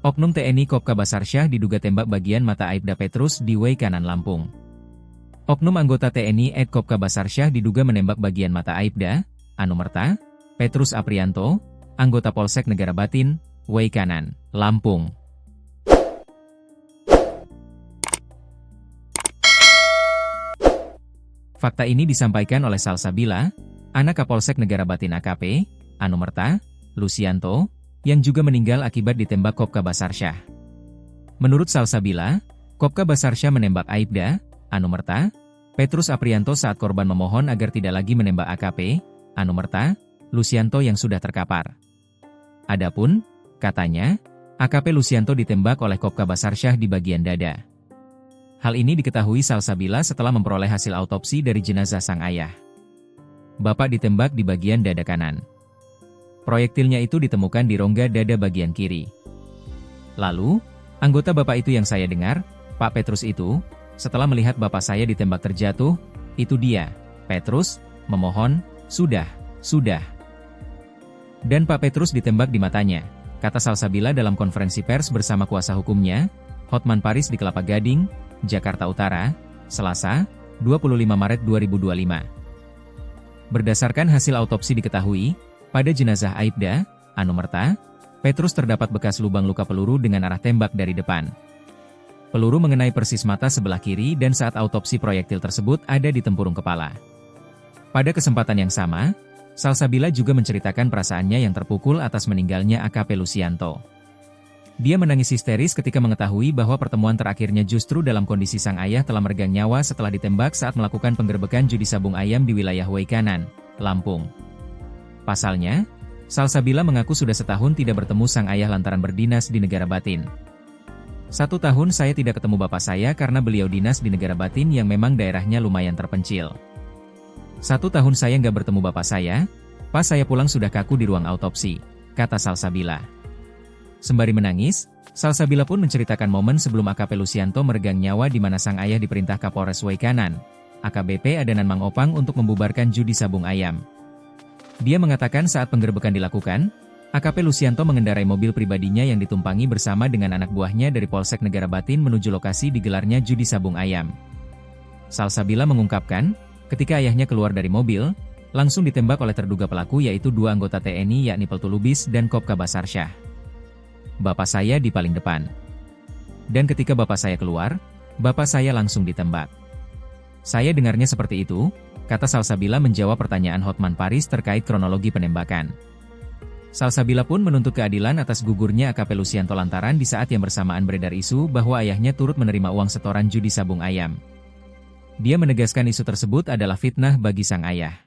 Oknum TNI Kopka Basarsyah diduga tembak bagian mata Aibda Petrus di Way Kanan Lampung. Oknum anggota TNI Kopka Basarsyah diduga menembak bagian mata Aibda, Anumerta, Petrus Aprianto, anggota Polsek Negara Batin, Way Kanan, Lampung. Fakta ini disampaikan oleh Salsabila, anak Kapolsek Negara Batin AKP, Anumerta, Lucianto, yang juga meninggal akibat ditembak Kopka Basarsyah. Menurut Salsabila, Kopka Basarsyah menembak Aibda, Anumerta, Petrus Aprianto saat korban memohon agar tidak lagi menembak AKP, Anumerta, Lucianto yang sudah terkapar. Adapun, katanya, AKP Lucianto ditembak oleh Kopka Basarsyah di bagian dada. Hal ini diketahui Salsabila setelah memperoleh hasil autopsi dari jenazah sang ayah. Bapak ditembak di bagian dada kanan. Proyektilnya itu ditemukan di rongga dada bagian kiri. Lalu, anggota bapak itu yang saya dengar, Pak Petrus itu, setelah melihat bapak saya ditembak terjatuh, itu dia, Petrus, memohon, sudah. Dan Pak Petrus ditembak di matanya, kata Salsabila dalam konferensi pers bersama kuasa hukumnya, Hotman Paris di Kelapa Gading, Jakarta Utara, Selasa, 25 Maret 2025. Berdasarkan hasil autopsi diketahui, pada jenazah Aibda, Anumerta, Petrus terdapat bekas lubang luka peluru dengan arah tembak dari depan. Peluru mengenai persis mata sebelah kiri dan saat autopsi proyektil tersebut ada di tempurung kepala. Pada kesempatan yang sama, Salsabila juga menceritakan perasaannya yang terpukul atas meninggalnya AKP Lucianto. Dia menangis histeris ketika mengetahui bahwa pertemuan terakhirnya justru dalam kondisi sang ayah telah meregang nyawa setelah ditembak saat melakukan penggerbekan judi sabung ayam di wilayah Way Kanan, Lampung. Pasalnya, Salsabila mengaku sudah setahun tidak bertemu sang ayah lantaran berdinas di negara batin. 1 tahun saya tidak ketemu bapak saya karena beliau dinas di negara batin yang memang daerahnya lumayan terpencil. 1 tahun saya nggak bertemu bapak saya, pas saya pulang sudah kaku di ruang autopsi, kata Salsabila. Sembari menangis, Salsabila pun menceritakan momen sebelum AKP Lucianto meregang nyawa di mana sang ayah diperintah Kapolres Way Kanan, AKBP Adanan Mang Opang untuk membubarkan judi sabung ayam. Dia mengatakan saat penggerbekan dilakukan, AKP Lucianto mengendarai mobil pribadinya yang ditumpangi bersama dengan anak buahnya dari Polsek Negara Batin menuju lokasi digelarnya judi sabung ayam. Salsabila mengungkapkan, ketika ayahnya keluar dari mobil, langsung ditembak oleh terduga pelaku yaitu 2 anggota TNI yakni Peltu Lubis dan Kopka Basarsyah. Bapak saya di paling depan. Dan ketika bapak saya keluar, bapak saya langsung ditembak. Saya dengarnya seperti itu, kata Salsabila menjawab pertanyaan Hotman Paris terkait kronologi penembakan. Salsabila pun menuntut keadilan atas gugurnya AKP Lucianto lantaran di saat yang bersamaan beredar isu bahwa ayahnya turut menerima uang setoran judi sabung ayam. Dia menegaskan isu tersebut adalah fitnah bagi sang ayah.